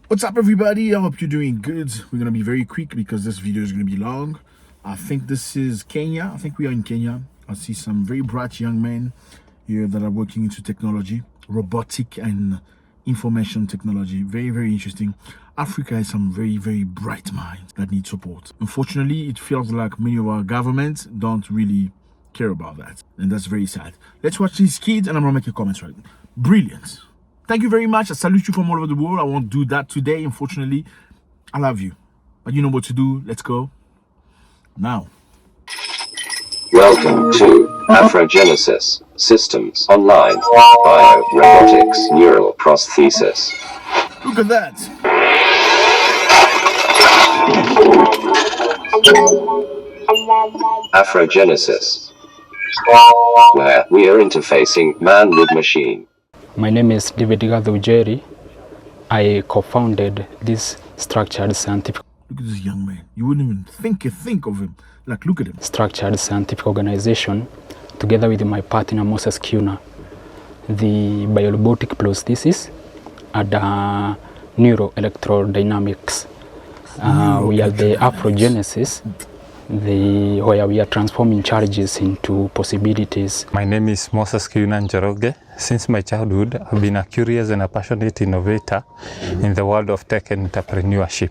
What's up, everybody? I hope you're doing good. We're going to be very quick because this video is going to be long. I think this is Kenya. I think we are in Kenya. I see some very bright young men here that are working into technology, robotic and information technology. Very, very interesting. Africa has some very, very bright minds that need support. Unfortunately, it feels like many of our governments don't really care about that. And that's very sad. Let's watch these kids and I'm going to make a comment right now. Brilliant. Thank you very much. I salute you from all over the world. I won't do that today, unfortunately. I love you. But you know what to do. Let's go. Now. Welcome to Afrogenesis Systems Online Bio-Robotics Neural Prosthesis. Look at that. Afrogenesis, where we are interfacing man with machine. My name is David Ujeri. I co-founded this structured scientific. Look at this young man. You wouldn't even think of him. Like, look at him. Structured scientific organization, together with my partner Moses Kuna, the biorobotic prosthesis and neuroelectrodynamics. We are the Afrogenesis, where we are transforming challenges into possibilities. My name is Moses Njoroge. Since my childhood, I've been a curious and a passionate innovator in the world of tech and entrepreneurship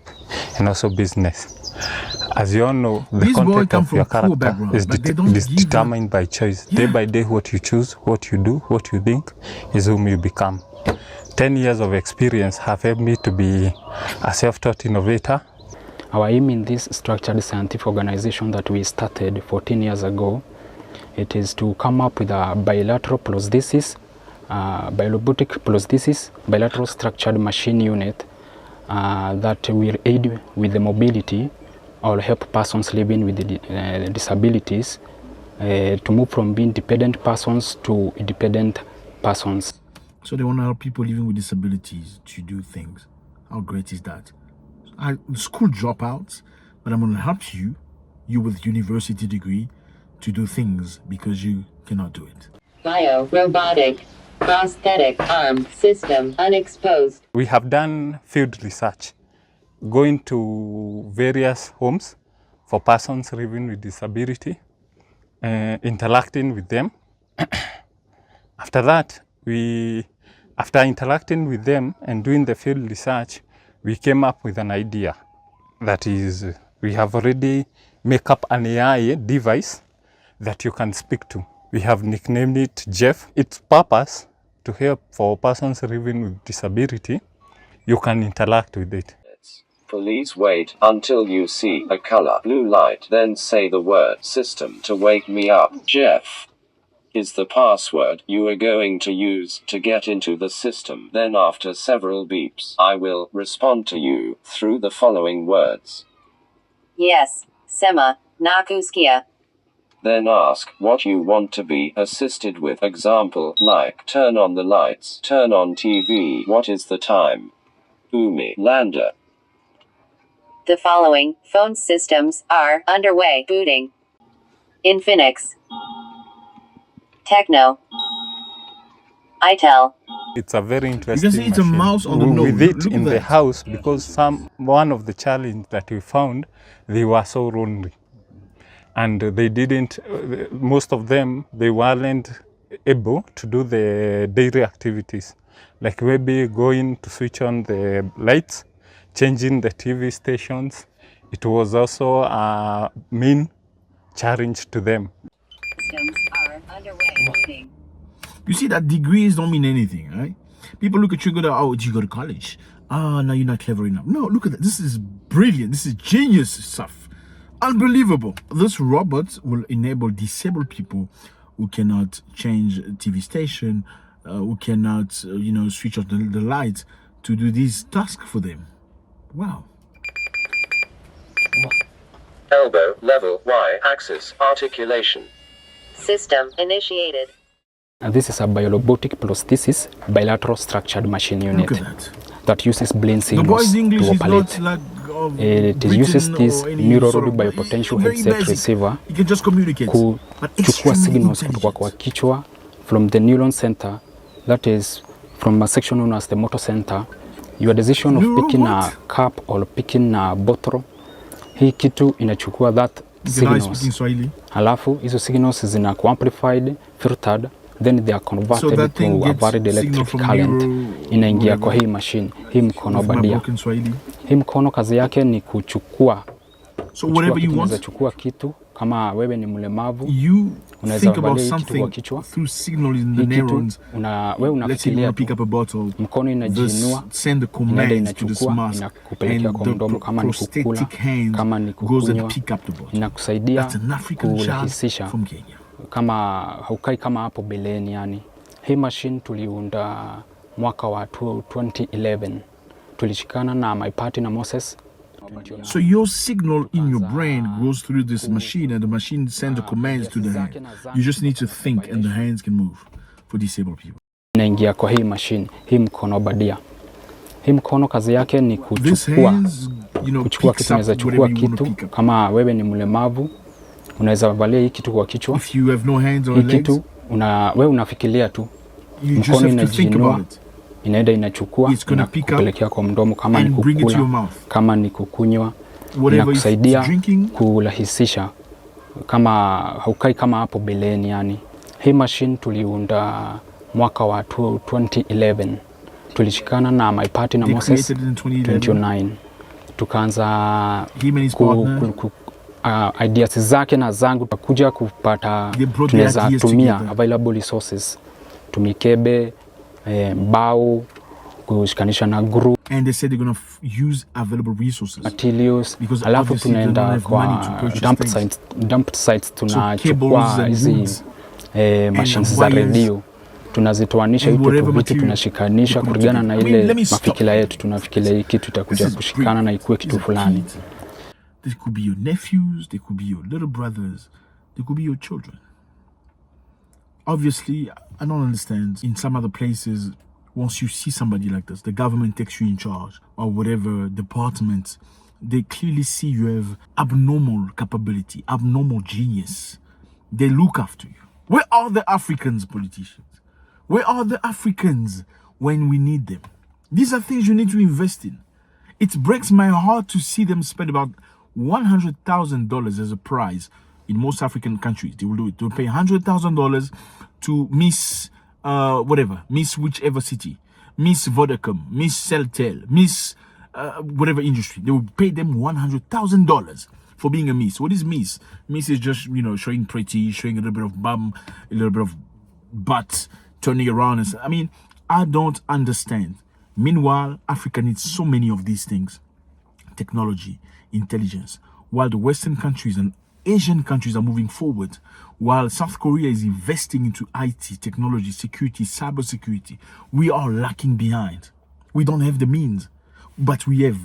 and also business. As you all know, the content of your character is determined by choice. Day by day, what you choose, what you do, what you think is whom you become. 10 years of experience have helped me to be a self-taught innovator. Our aim in this structured scientific organization that we started 14 years ago, it is to come up with a bilateral prosthesis, biorobotic prosthesis, bilateral structured machine unit that will aid with the mobility or help persons living with disabilities to move from being dependent persons to independent persons. So they want to help people living with disabilities to do things. How great is that? School dropouts, but I'm going to help you with university degree, to do things because you cannot do it. Bio-robotic prosthetic arm system unexposed. We have done field research, going to various homes for persons living with disability, interacting with them. After that, after interacting with them and doing the field research, we came up with an idea. That is, we have already made up an AI device that you can speak to. We have nicknamed it Jeff. Its purpose to help for persons living with disability. You can interact with it. Please wait until you see a color blue light, then say the word system to wake me up. Jeff is the password you are going to use to get into the system. Then after several beeps, I will respond to you through the following words. Yes, Sema, Nakuskia. Then ask what you want to be assisted with. Example, like, turn on the lights, turn on TV, what is the time? Umi, Lander. The following phone systems are underway booting. Infinix, Techno, ITEL. It's a very interesting You can see it's a mouse on the nose. With it in the house, because one of the challenges that we found, they were so lonely. And they didn't, most of them, they weren't able to do the daily activities. Like maybe going to switch on the lights, changing the TV stations. It was also a main challenge to them. Systems are underway booting. You see that degrees don't mean anything, right? People look at you and go, oh, did you go to college? No, you're not clever enough. No, look at that. This is brilliant. This is genius stuff. Unbelievable. This robot will enable disabled people who cannot change TV station, who cannot, switch off the lights, to do these tasks for them. Wow. Elbow level Y-axis articulation. System initiated. This is a biorobotic prosthesis, bilateral structured machine unit that uses brain signals to operate. It uses this neural biopotential headset receiver kuchukua signals kutoka kwa kichwa from the neuron center, that is from a section known as the motor center, your decision of No, picking what? a cup or picking a bottle, hii kitu inachukua that You can now speak signals, Swahili. halafu hizo signals zina amplified, filtered, then they are So converted that thing to a gets varied signal electric from current, mirror, inaingia kwa whatever. hii machine, hii mkono With my badia. broken Swahili. Hii mkono kazi yake ni kuchukua So whatever you unaweza want, chukua kitu kama wewe ni mlemavu, you unaweza think about valia hii kitu kwa something kichwa. through signal in the Hii kitu neurons. wewe Let's say you unafikiria want to pick tu, up a bottle. mkono This inajiinua, send the inaenda commands to this inachukua, mask, inakupelekea and kwa the mdomo, kama ni kukula, prosthetic hand kama ni goes and kukunywa, pick up the bottle. inakusaidia That's an African child kurahisisha from Kenya. kama haukai kama hapo beleni. Yani hii machine tuliunda mwaka wa 2011, tulishikana na my partner Moses. So your signal in your brain goes through this machine, and the machine sends the commands to the hand. You just need to think, and the hands can move for disabled people. Inaingia kwa hii machine, hii mkono badia. Hii mkono kazi yake ni This kuchukua hands, kuchukua picks kitu. up Unaweza chukua whatever you want to kitu pick up. kama wewe ni mlemavu, unaweza valia hii kitu kwa kichwa. If you have no hands or Hii legs, kitu wewe unafikiria tu, you just mkono have to think inajiinua, about it. inaenda inachukua, It's gonna pick up inakupelekea kwa mdomo, kama ni and bring it to your kukula, mouth. kama ni kukunywa, Whatever if it's inakusaidia drinking, kurahisisha kama haukai kama hapo beleni. Yani hii machine tuliunda mwaka wa 2011, tulishikana na my partner they Moses created it in 2011. 2009, tukaanza Him and his partner, ideas zake na zangu tukakuja kupata, they brought their tunaweza ideas tumia together. available resources, tumikebe, mbao, kushikanisha na group And they said they're going to use available resources. materials, Because alafu obviously they don't tunaenda have money to kwa purchase dump sites, cables tunachukua and hizi woods machines za wires redio, tunazitoanisha and hivi whatever vitu, material tunashikanisha to put kulingana na together. I mean, ile let me stop mafikira you. yetu, tunafikiria hii kitu This itakuja is kushikana great. na ikuwe These kitu are fulani. kids. This could be your nephews, they could be your little brothers, they could be your children. Obviously, I don't understand. In some other places, once you see somebody like this, the government takes you in charge or whatever department, they clearly see you have abnormal capability, abnormal genius. They look after you. Where are the Africans, politicians? Where are the Africans when we need them? These are things you need to invest in. It breaks my heart to see them spend about $100,000 as a prize in most African countries. They will do it. They will pay $100,000 to Miss Miss whichever city, Miss Vodacom, Miss Celtel, Miss whatever industry. They will pay them $100,000 for being a Miss. What is Miss? Miss is just, showing pretty, showing a little bit of bum, a little bit of butt, turning around. And I mean, I don't understand. Meanwhile, Africa needs so many of these things: technology, intelligence. While the Western countries and Asian countries are moving forward, while South Korea is investing into IT, technology, security, cybersecurity, we are lacking behind. We don't have the means, but we have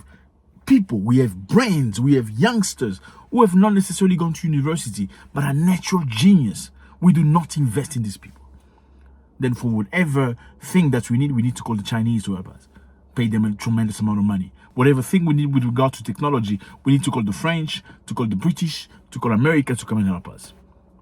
people, we have brains, we have youngsters who have not necessarily gone to university, but are natural genius. We do not invest in these people. Then for whatever thing that we need to call the Chinese to help us, pay them a tremendous amount of money. Whatever thing we need with regard to technology, we need to call the French, to call the British, to call America to come and help us.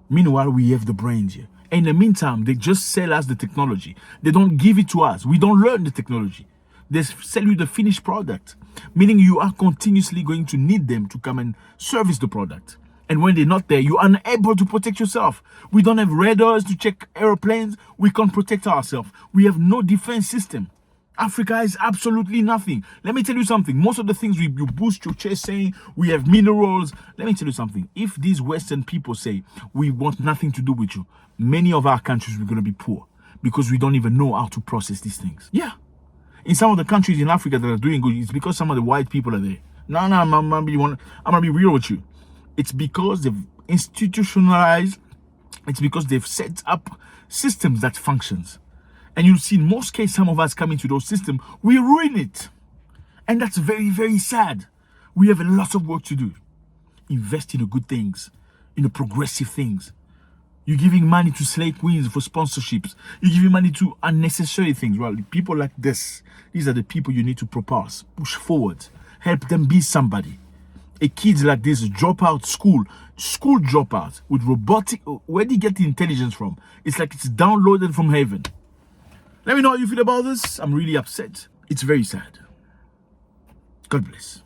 Meanwhile, we have the brains here. In the meantime, they just sell us the technology. They don't give it to us. We don't learn the technology. They sell you the finished product, meaning you are continuously going to need them to come and service the product. And when they're not there, you're unable to protect yourself. We don't have radars to check airplanes. We can't protect ourselves. We have no defense system. Africa is absolutely nothing. Let me tell you something. Most of the things you boost your chest saying we have minerals. Let me tell you something. If these Western people say we want nothing to do with you, many of our countries we're going to be poor because we don't even know how to process these things. Yeah. In some of the countries in Africa that are doing good, it's because some of the white people are there. No, I'm going to be real with you. It's because they've institutionalized. It's because they've set up systems that functions. And you'll see in most cases, some of us come into those systems, we ruin it. And that's very, very sad. We have a lot of work to do. Invest in the good things, in the progressive things. You're giving money to slay queens for sponsorships. You're giving money to unnecessary things. Well, people like this, these are the people you need to propose, push forward, help them be somebody. A kids like this drop out school dropout with robotic. Where do you get the intelligence from? It's like it's downloaded from heaven. Let me know how you feel about this. I'm really upset. It's very sad. God bless.